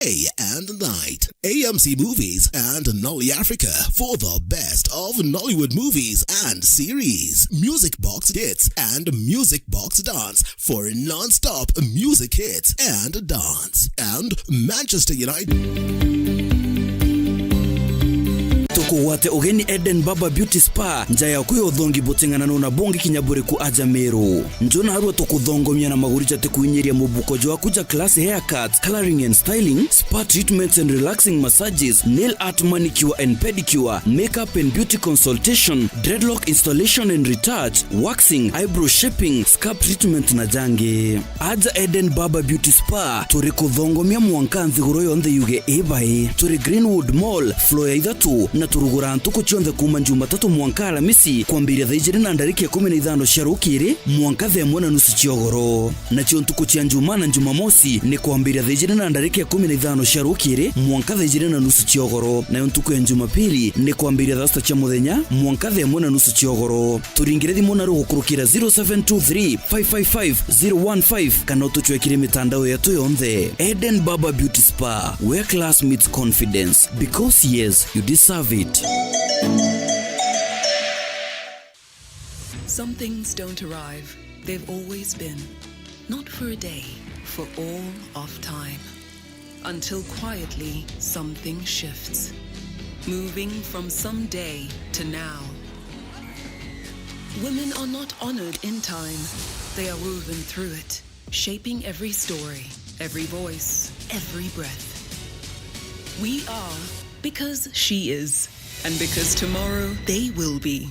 day and night. AMC Movies and Nolly Africa for the best of Nollywood movies and series. Music Box Hits and Music Box Dance for non-stop music hits and dance. And Manchester United. Wate ugeni Eden Baba Beauty Spa njaya kuyo thongi botengana na bongi kinyabure ku aja Meru njona haruwa tokuthongomia na maguricha tekuinyeria mubuko jwa kuja class haircuts, coloring and styling, spa treatments and relaxing massages, nail art, manicure and pedicure, makeup and beauty consultation, dreadlock installation and retouch, waxing, eyebrow shaping, scalp treatment na jange. Aja Eden Baba Beauty Spa turi kuthongomia mwankanthi guroyo on the yuge ebae turi Greenwood Mall floor ya ithatu na turugura ntuko chionde kuma Jumatatu mwanka Alamisi kwambiria thaijiri na ndariki ya 15 sharukiri mwanka themwe na nusu chiogoro na chio ntuko chia Njuma na Jumamosi ni kwambiria thaijiri na ndariki ya 15 sharukiri mwanka thaijiri na nusu chiogoro na ntuko ya Jumapili ni kwambiria thasta cha muthenya mwanka themwe na nusu chiogoro turingire thimu na rugukurukira 0723 555 015 kana utuchwekire mitandao yetu yonthe. Eden Baba Beauty Spa, where class meets confidence, because yes, you deserve it. Some things don't arrive, they've always been. Not for a day, for all of time. Until quietly something shifts. Moving from someday to now. Women are not honored in time. They are woven through it, shaping every story, every voice, every breath. We are because she is, and because tomorrow they will be.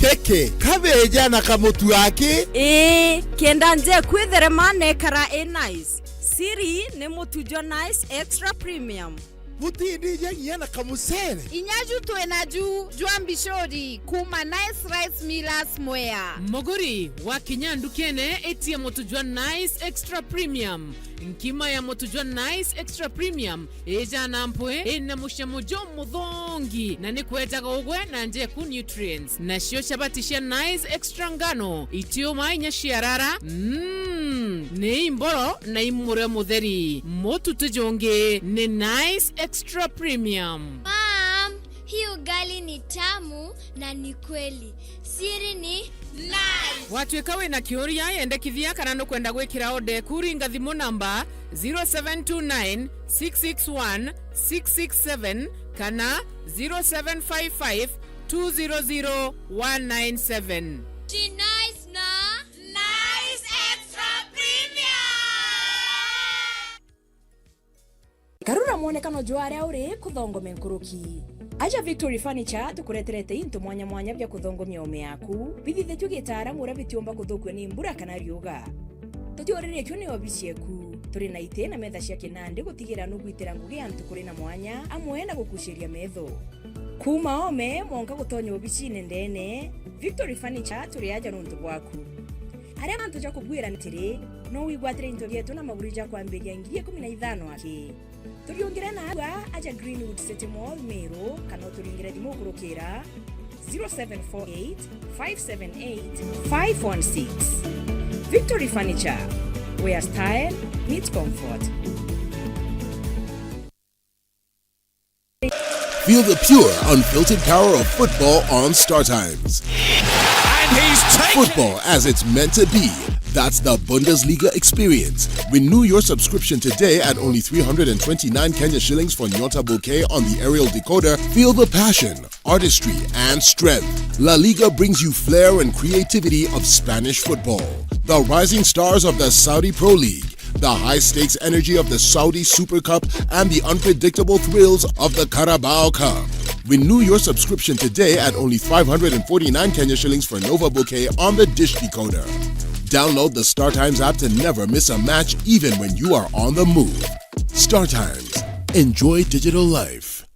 Keke, kabeja na kamutu yake? Kenda nje kwithere mane kara nice. Siri ne mutu jo nice extra premium. Buti nije nyana kamusere. Inyaju tuenaju juambishori kuma nice rice millers moya. Moguri wa kinyandu kene eti ya motujua nice extra premium. Nkima ya motujua nice extra premium eja nampwe ena mushamojo mudhongi na ni kuetaga ugwe na nje ku nutrients na shio shabatisha nice extra ngano itio mainya shiarara ne imboro na imure mutheri motu tujonge ne nice extra premium. Mom, hii ugali ni tamu na ni kweli. Siri ni nice. Watwekawe na kioria yende kithia kana no kwenda gwikira ode kuringa thimu namba 0729 661 667 kana 0755 200 197. She nice na nice extra premium. Karura mwonekano jware uri kuthongomia nkuruki. Aja Victory Furniture tukureterete into mwanya mwanya bya kuthongomia ome yaku. Bithithe tugitara mura bitiomba kuthukwe ni mbura kana riuga. Tutiorere kyo ni obisi yaku. Turi na ite na metha cia kinande gutigira nugwitira ngugi antu kuri na mwanya amwe na gukushiria metho. Kuma ome monka gutonya obisi ndene. Victory Furniture turi aja nuntu gwaku. Aria antu ja kubwira ntiri no wigwatire into gyetu na maguri ja kwambiria 15 ake. Turiongera na aja Greenwood City Mall Meru kana turingire thimu kurukira 0748 578 516. Victory Furniture, where style meets comfort. Feel the pure, unfiltered power of football on Star Times. And he's taken Football as it's meant to be. That's the Bundesliga experience. Renew your subscription today at only 329 Kenya shillings for Nyota Bouquet on the aerial decoder. Feel the passion, artistry, and strength. La Liga brings you flair and creativity of Spanish football. The rising stars of the Saudi Pro League, the high-stakes energy of the Saudi Super Cup, and the unpredictable thrills of the Carabao Cup. Renew your subscription today at only 549 Kenya shillings for Nova Bouquet on the Dish Decoder. Download the Star Times app to never miss a match even when you are on the move. Star Times. Enjoy digital life.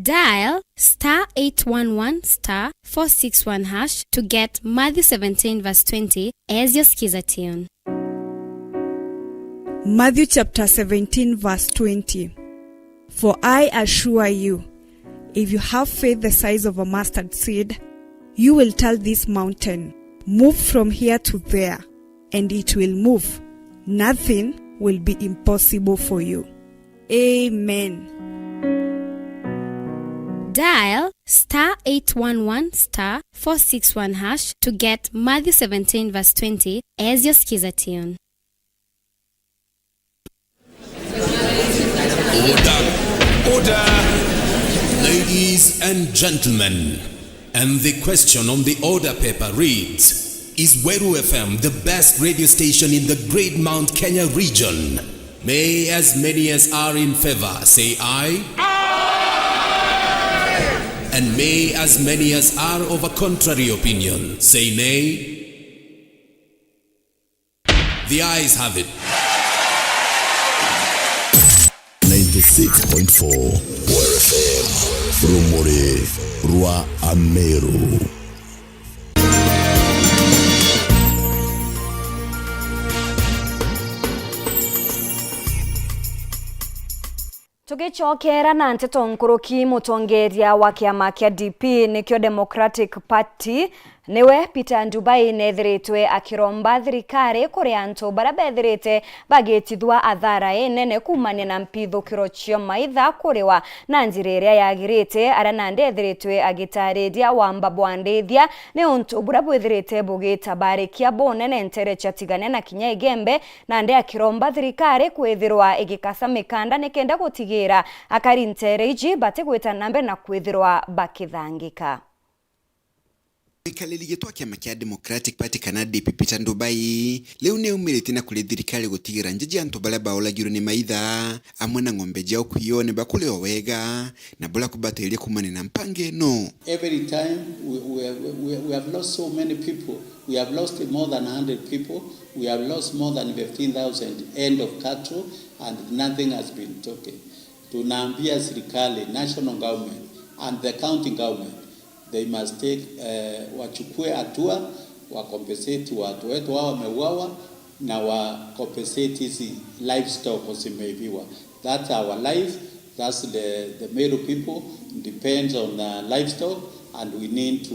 Dial *811 *461# to get Matthew 17 verse 20 as your skiza tune. Matthew chapter 17 verse 20. For I assure you, if you have faith the size of a mustard seed, you will tell this mountain, move from here to there, and it will move. Nothing will be impossible for you. Amen. Dial *811 *461# to get Matthew 17 verse 20 as your skiza tune. Order! Ladies and gentlemen, and the question on the order paper reads, is Weru FM the best radio station in the Great Mount Kenya region? May as many as are in favor say aye. Aye! And may as many as are of a contrary opinion say nay. The ayes have it. 96.4 Weru FM Rumore Rua Ameru. Tugicokera na Nteto Nkuruki mutongeria wa kiama kia DP nikyo Democratic Party niwe Peter Ndubai nethiritwe akiromba thirikari kuri antu bara bethirite bagitithwa athara nene kumania na mpithukiro cio maitha kuriwa na njira iria yagirite ara na ndethiritwe agitariria wamba bwandithia ni untu bura bwithirite bugita barikia bonene ntere chatigane na kinya igembe na nde akiromba thirikari kwithirwa igikasa mikanda nikenda gutigira akari ntere iji bate gwita nambe na kwithirwa bakithangika. Kaleli gitwa kiama kia Democratic Party kana DP Peter Ndubai leo ne umirite na kule thirikari gutigira njiji antu bala baolagiro ni maitha amwe na ngombe jao kuyone bakule owega na bula kubateria kumane na mpange no. Every time we have lost so many people. We have lost more than 100 people. We have lost more than 15,000 end of cattle and nothing has been taken. Tunaambia serikali, national government and the county government, they must take wachukue hatua wa compensate watu wetu wao wameuawa na wa compensate hizi livestock wasimeibiwa. That's our life. That's the Meru people depends on livestock and we need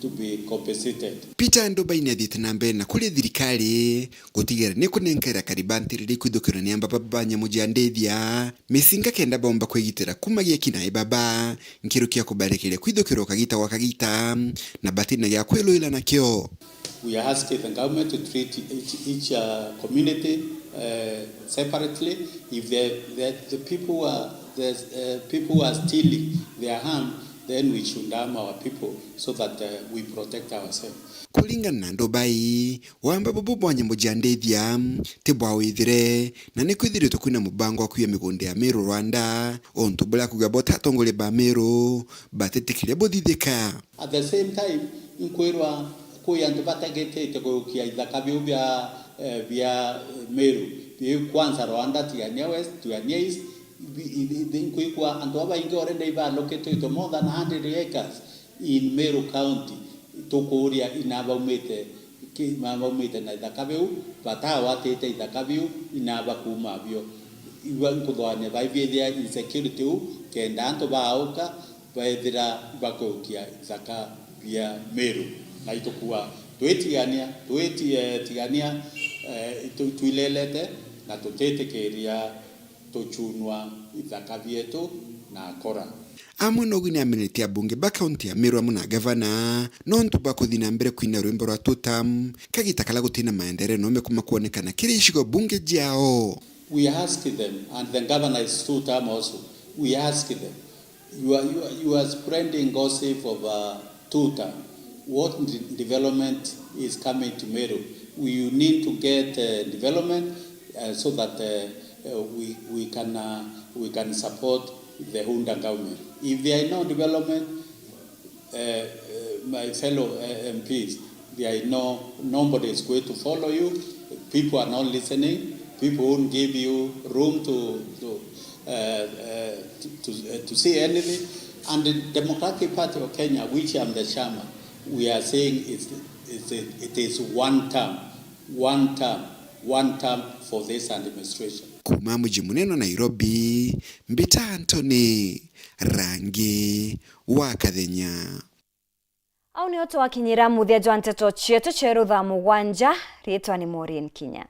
to be compensated. Peter Ndubai ni adhita nambe na kule thirikari gutigira ni kunenkera karibantiriri kwithukira ni amba banya mujandethia misinga kenda bomba kwigitira kumagia kinae baba nkirukia kubarekire kwithukira kagita wakagita na batina ya kweloila na kyo. We are asking the government to treat each community separately. If the people who are stealing their harm, then we should arm our people so that we protect ourselves. Kulingana na Ndubai wamba bobo bwanya mujandethia tebwa withire na nikwithire tukuna mubango akuya migonde ya Meru Rwanda onto bula kugabota tongole ba Meru batetekire boditheka. At the same time inkwirwa kuyantu batagete kukia ithaka bya Meru bi kwanza Rwanda tiania west tiania east kwa and over already allocated to more than 100 acres in Meru County to Korea inabamete na idakabeu bata watete idakabeu inabakuma bio iwan kudwane baivia insecurity kenda anto baauka baedira bakokia zaka via Meru na itokuwa tuetiania tuilelete na tutete keria tochunwa ithaka vyetu na kora. Amwe nogini amenetia bunge ba county ya Meru amuna gavana nontu bakuthina mbere kwina rwimbo rwa tutam kagitakala gutina maendere nome kuma kuonekana kirishigo bunge jao. We ask them and the governor is tutam also. We ask them you are spreading gossip of tutam. What development is coming to Meru? We need to get development so that we can support the Hunda government. If there is no development, my fellow MPs, there is nobody is going to follow you. People are not listening. People won't give you room to see anything. And the Democratic Party of Kenya, which I'm the chairman, we are saying it is one term for this administration. kuma muji muneno Nairobi, Mbita Anthony Rangi wa Kathenya. Au ni oto wakinyira muthia jwa Nteto chietu cheru Thaa Mugwanja, rietwa ni MAUREEN Kinya.